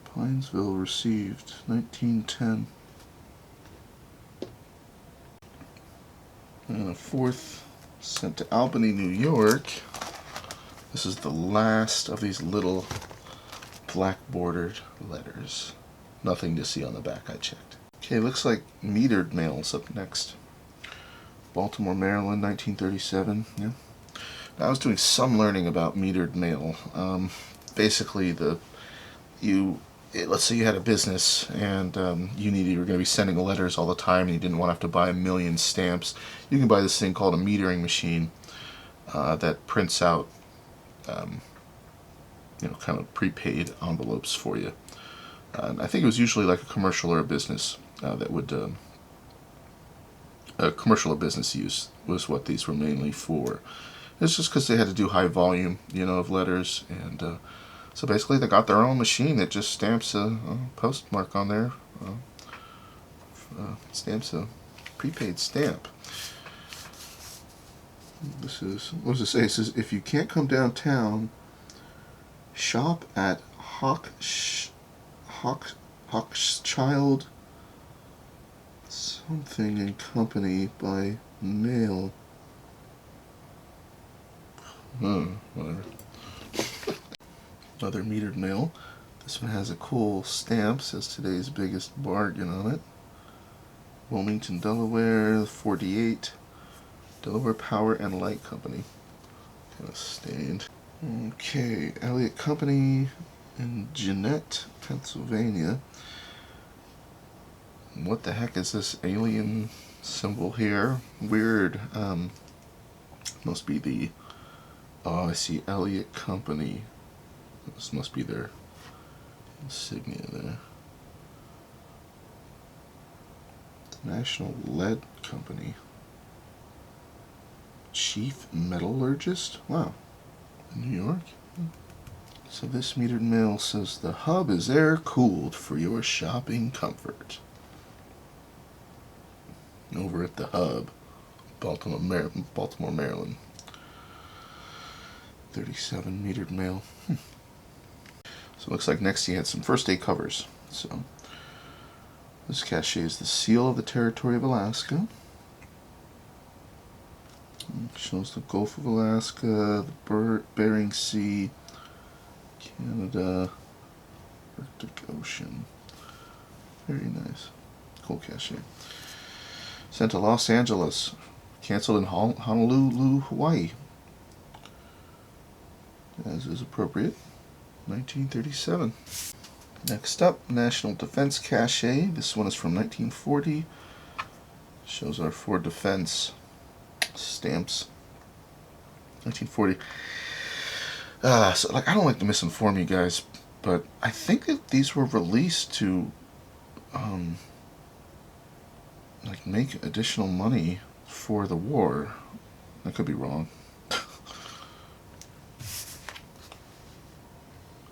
Pinesville received 1910. And a 4th sent to Albany, New York. This is the last of these little black bordered letters. Nothing to see on the back, I checked. Okay, looks like metered mail's up next. Baltimore, Maryland, 1937. Yeah. Now, I was doing some learning about metered mail. Basically, let's say you had a business and you were going to be sending letters all the time and you didn't want to have to buy a million stamps. You can buy this thing called a metering machine that prints out kind of prepaid envelopes for you. And I think it was usually like a commercial or a business that would a commercial or business use was what these were mainly for. It's just because they had to do high volume, of letters, and so basically they got their own machine that just stamps a postmark on there, stamps a prepaid stamp. What does it say? It says, if you can't come downtown, shop at Hochschild something and company by mail. Whatever. Another metered mail. This one has a cool stamp, says today's biggest bargain on it. Wilmington, Delaware, 48. Delaware Power and Light Company. Kind of stained. Okay, Elliott Company in Jeannette, Pennsylvania. What the heck is this alien symbol here? Weird. Must be the... Oh, I see Elliott Company. This must be their insignia there. National Lead Company. Chief Metallurgist? Wow. In New York? So this metered mail says the hub is air-cooled for your shopping comfort. Over at the hub, Baltimore, Maryland. 37 metered mail. So it looks like next he had some first day covers. So this cachet is the seal of the territory of Alaska. It shows the Gulf of Alaska, the Bering Sea, Canada, Arctic Ocean. Very nice. Cool cachet. Sent to Los Angeles. Canceled in Honolulu, Hawaii. As is appropriate. 1937. Next up, National Defense Cache. This one is from 1940. Shows our 4 defense stamps. 1940. So I don't like to misinform you guys, but I think that these were released to like make additional money for the war. I could be wrong.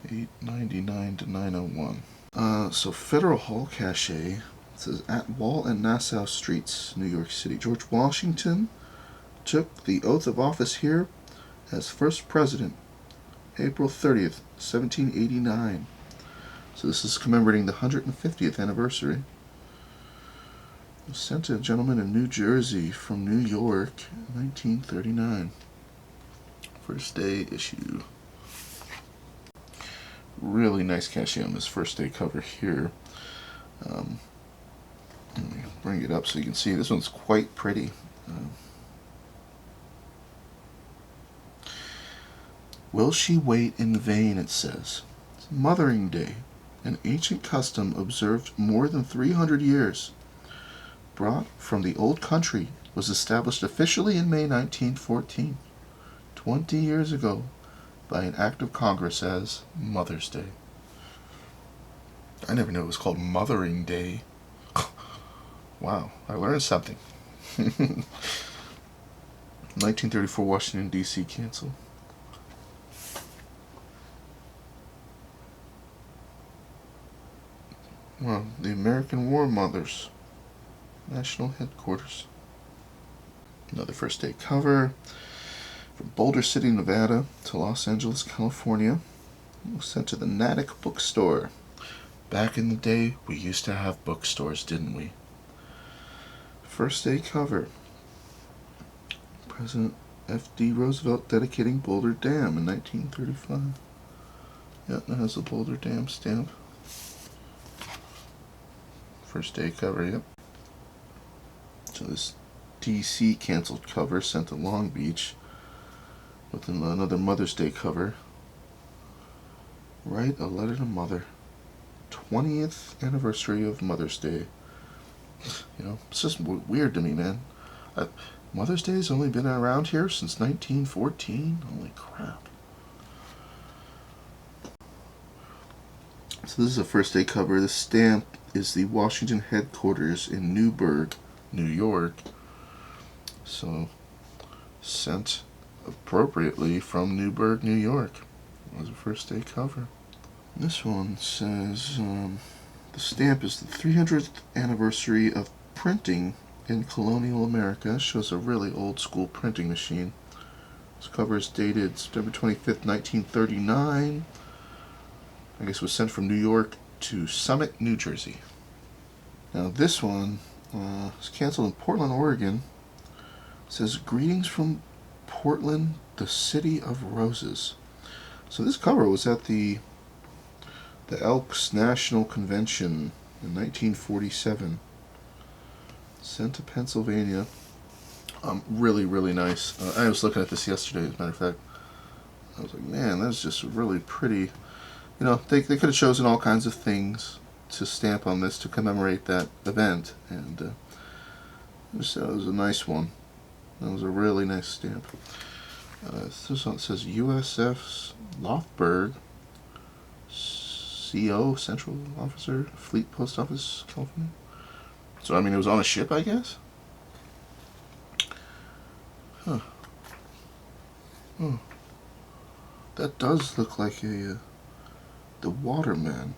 899 to 901. So Federal Hall Cache says at Wall and Nassau Streets, New York City. George Washington took the oath of office here as first president, April 30th, 1789. So this is commemorating the 150th anniversary. It was sent to a gentleman in New Jersey from New York in 1939. First day issue. Really nice cache on this first day cover here. Let me bring it up so you can see. This one's quite pretty. Will she wait in vain, it says. It's Mothering Day, an ancient custom observed more than 300 years. Brought from the old country, was established officially in May 1914, 20 years ago, by an act of Congress as Mother's Day. I never knew it was called Mothering Day. Wow, I learned something. 1934 Washington, D.C. canceled. Well, the American War Mothers, National Headquarters. Another first day cover. From Boulder City, Nevada to Los Angeles, California. It was sent to the Natick Bookstore. Back in the day, we used to have bookstores, didn't we? First day cover. President F.D. Roosevelt dedicating Boulder Dam in 1935. Yep, that has a Boulder Dam stamp. First day cover, yep. So this DC canceled cover sent to Long Beach with another Mother's Day cover. Write a letter to Mother. 20th anniversary of Mother's Day. You know, it's just weird to me, man. Mother's Day's only been around here since 1914? Holy crap. So this is a first day cover. The stamp is the Washington headquarters in Newburgh, New York. So, sent appropriately from Newburgh, New York. It was a first day cover. This one says the stamp is the 300th anniversary of printing in colonial America. Shows a really old school printing machine. This cover is dated September 25th, 1939. I guess it was sent from New York to Summit, New Jersey. Now this one was canceled in Portland, Oregon. It says, greetings from Portland, the city of roses. So this cover was at the Elks National Convention in 1947. Sent to Pennsylvania. Really, really nice. I was looking at this yesterday, as a matter of fact. I was like, man, that's just really pretty. You know, they could have chosen all kinds of things to stamp on this to commemorate that event, and that was a nice one. That was a really nice stamp. This one says USF Lothburg, CO, Central Officer, Fleet Post Office, California. So, I mean, it was on a ship, I guess? Huh. Oh. That does look like the Waterman.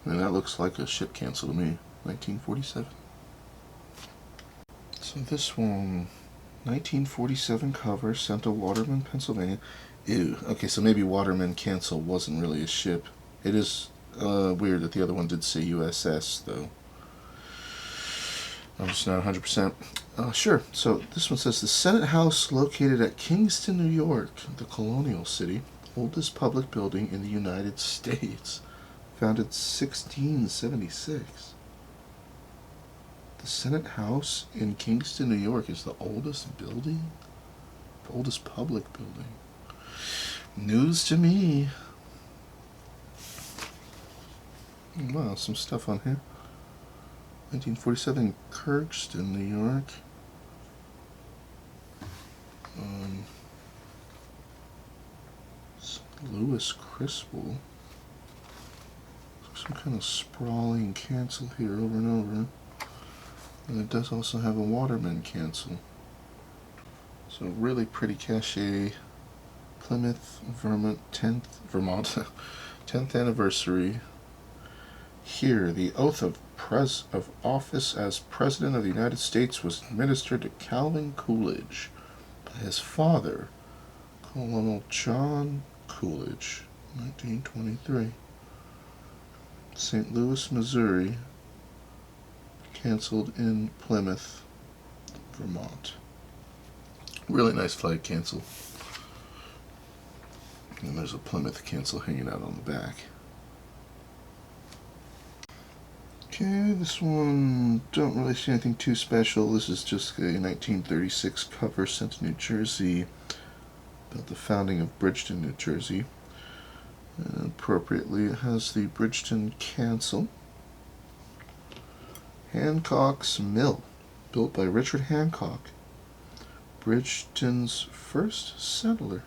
I mean, that looks like a ship cancel to me. 1947. So this one, 1947 cover, sent to Waterman, Pennsylvania. Ew. Okay, so maybe Waterman cancel wasn't really a ship. It is weird that the other one did say USS, though. I'm just not 100%. Sure. So this one says the Senate House located at Kingston, New York, the colonial city, oldest public building in the United States, founded 1676. The Senate House in Kingston, New York is the oldest building? The oldest public building. News to me. Wow, some stuff on here. 1947, Kirkston, New York. Louis Criswell. Looks some kind of sprawling cancel here over and over. And it does also have a Waterman cancel. So really pretty cachet. Plymouth, Vermont, 10th anniversary. Here, the oath of office as President of the United States was administered to Calvin Coolidge by his father, Colonel John Coolidge, 1923. St. Louis, Missouri, canceled in Plymouth, Vermont. Really nice flag cancel. And there's a Plymouth cancel hanging out on the back. Okay, this one, don't really see anything too special. This is just a 1936 cover sent to New Jersey about the founding of Bridgeton, New Jersey. And appropriately, it has the Bridgeton cancel. Hancock's Mill, built by Richard Hancock, Bridgeton's first settler.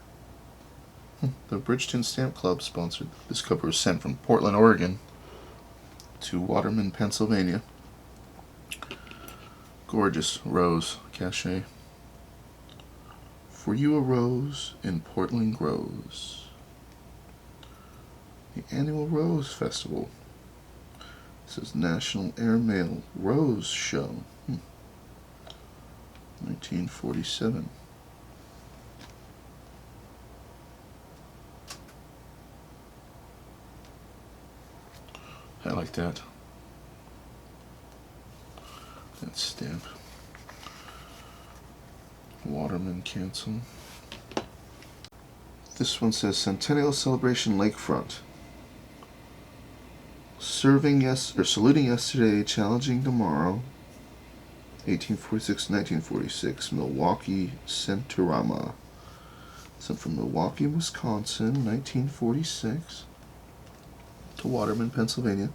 The Bridgeton Stamp Club sponsored. This cover was sent from Portland, Oregon to Waterman, Pennsylvania. Gorgeous rose cachet. For you a rose in Portland grows. The annual Rose Festival. This is National Airmail Rose Show. 1947. I like that. That stamp. Waterman cancel. This one says Centennial Celebration Lakefront. Saluting yesterday, challenging tomorrow. 1846-1946. Milwaukee Centurama. Sent from Milwaukee, Wisconsin, 1946. To Waterman, Pennsylvania.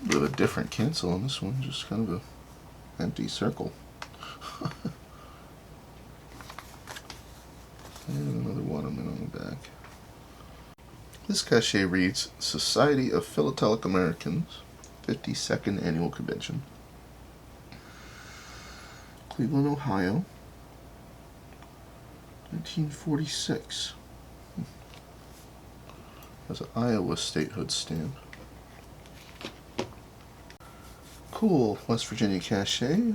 A bit of a different cancel on this one, just kind of a empty circle. And another Waterman on the back. This cachet reads Society of Philatelic Americans, 52nd Annual Convention, Cleveland, Ohio, 1946. Has an Iowa statehood stamp. Cool, West Virginia cachet.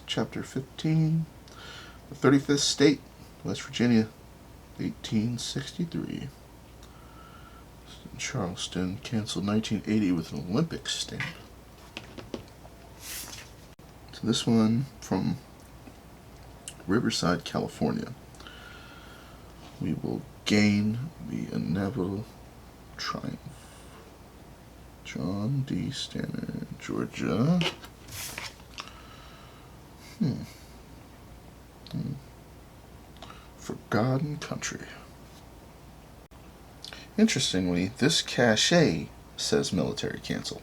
Chapter 15. The 35th state, West Virginia, 1863. Charleston, canceled 1980 with an Olympic stamp. So this one from Riverside, California. We will gain the inevitable triumph. John D. Stanner, Georgia. Forgotten Country. Interestingly, this cachet says military cancel.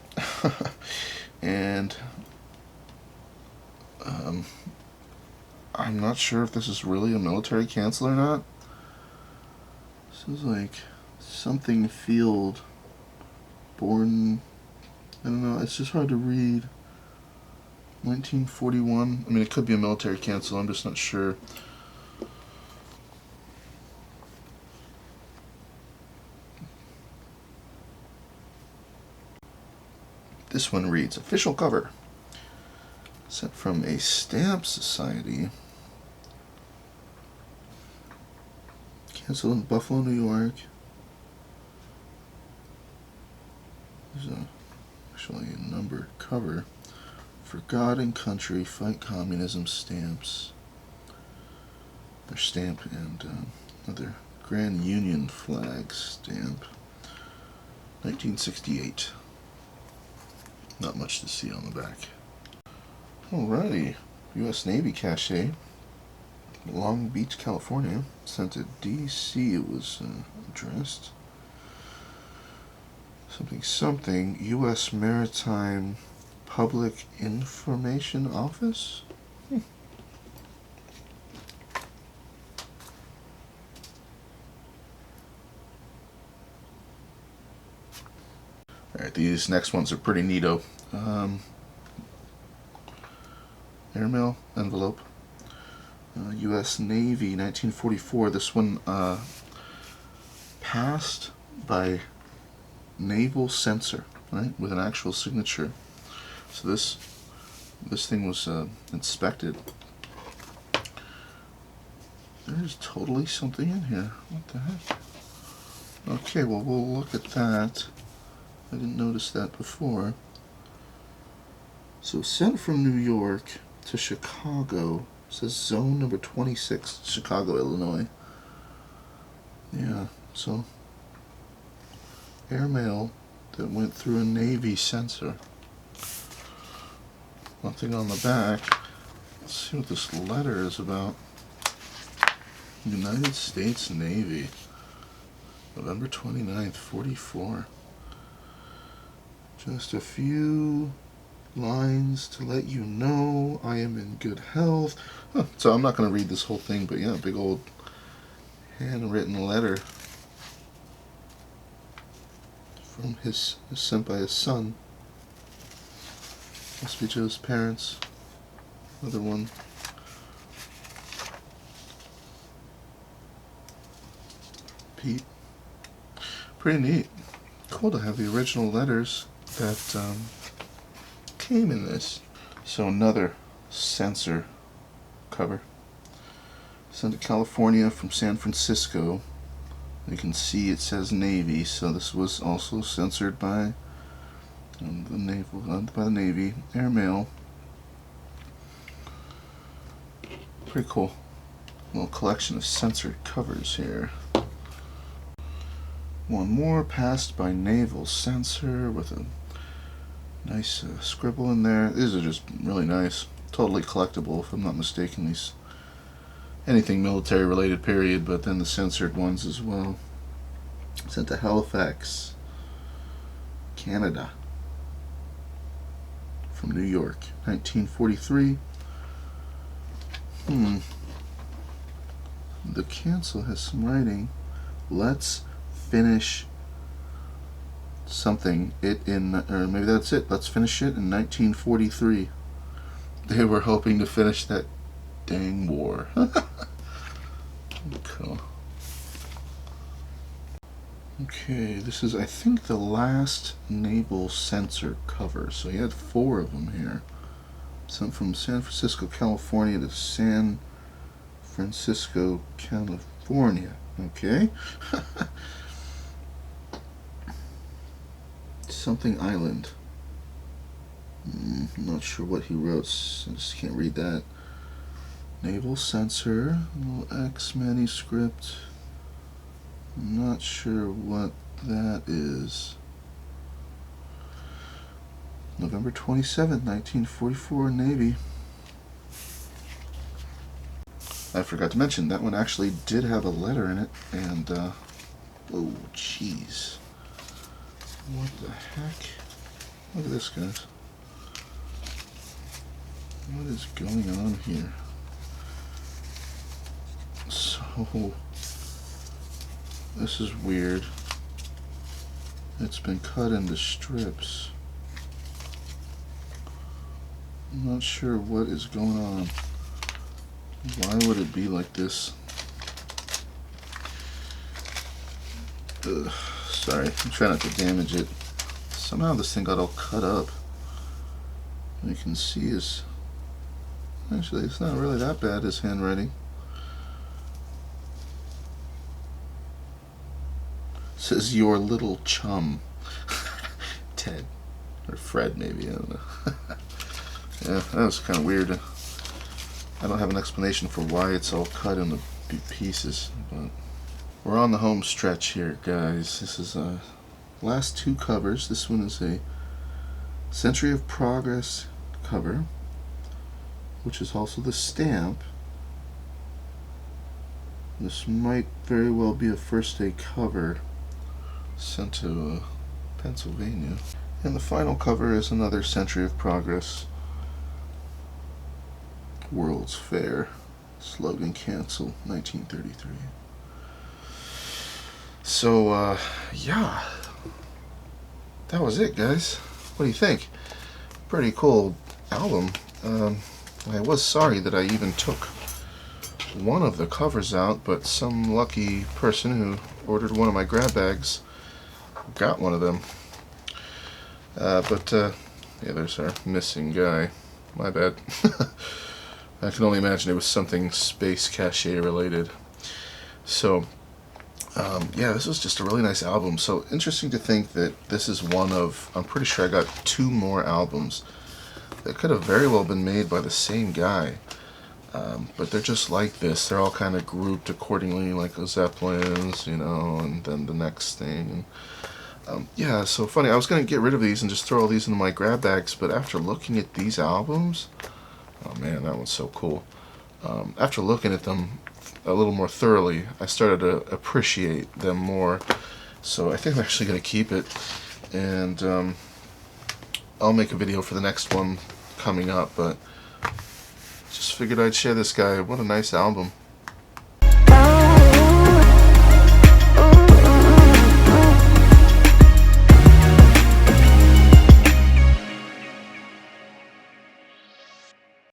And I'm not sure if this is really a military cancel or not. This is like something field born, I don't know, it's just hard to read. 1941. I mean, it could be a military cancel, I'm just not sure. This one reads, official cover. Sent from a stamp society. Canceled in Buffalo, New York. There's actually a numbered cover. Forgotten Country, Fight Communism stamps. Their stamp and another Grand Union flag stamp. 1968. Not much to see on the back. Alrighty. U.S. Navy cachet. Long Beach, California. Sent to D.C. It was addressed. Something. U.S. Maritime Public Information Office? Alright, these next ones are pretty neato. Airmail envelope. U.S. Navy, 1944. This one passed by naval censor, right, with an actual signature. So this thing was inspected. There's totally something in here. What the heck? Okay, well, we'll look at that. I didn't notice that before. So sent from New York to Chicago. It says zone number 26, Chicago, Illinois. Yeah, so airmail that went through a Navy sensor. Nothing on the back. Let's see what this letter is about. United States Navy, November 29th, 44. Just a few lines to let you know I am in good health. So I'm not going to read this whole thing, but yeah, big old handwritten letter from sent by his son. Must be Joe's parents. Another one. Pete. Pretty neat. Cool to have the original letters that came in this. So another sensor cover. Sent to California from San Francisco. You can see it says Navy, so this was also censored by the Navy. Airmail. Pretty cool. Little collection of censored covers here. One more passed by naval censor with a nice scribble in there. These are just really nice. Totally collectible, if I'm not mistaken. These anything military related, period, but then the censored ones as well. Sent to Halifax, Canada, from New York, 1943. The cancel has some writing. Let's finish something or maybe that's it. Let's finish it in 1943. They were hoping to finish that dang war. Cool. Okay, this is, I think, the last naval censor cover. So he had 4 of them here. Some from San Francisco, California to San Francisco, California. Okay. Something Island. I'm not sure what he wrote. I just can't read that. Naval censor. Little X manuscript. I'm not sure what that is. November 27th, 1944, Navy. I forgot to mention, that one actually did have a letter in it, and, oh, jeez. What the heck? Look at this, guys. What is going on here? So, this is weird. It's been cut into strips. I'm not sure what is going on. Why would it be like this? Ugh, sorry, I'm trying not to damage it. Somehow this thing got all cut up. You can see his... Actually, it's not really that bad, his handwriting. It says, your little chum. Ted. Or Fred, maybe, I don't know. Yeah, that was kind of weird. I don't have an explanation for why it's all cut into pieces, but we're on the home stretch here, guys. This is last 2 covers. This one is a Century of Progress cover, which is also the stamp. This might very well be a first day cover sent to Pennsylvania. And the final cover is another Century of Progress. World's Fair. Slogan cancel, 1933. So, yeah. that was it, guys. What do you think? Pretty cool album. I was sorry that I even took one of the covers out, but some lucky person who ordered one of my grab bags got one of them. Yeah, there's our missing guy. My bad. I can only imagine it was something space cache related. So, yeah, this was just a really nice album. So interesting to think that this is one of, I'm pretty sure I got 2 more albums that could have very well been made by the same guy. But they're just like this. They're all kind of grouped accordingly, like the Zeppelins, you know, and then the next thing. Yeah, so funny. I was going to get rid of these and just throw all these into my grab bags, but after looking at these albums, oh man, that one's so cool. After looking at them a little more thoroughly, I started to appreciate them more. So I think I'm actually going to keep it, and I'll make a video for the next one coming up, but just figured I'd share this guy. What a nice album.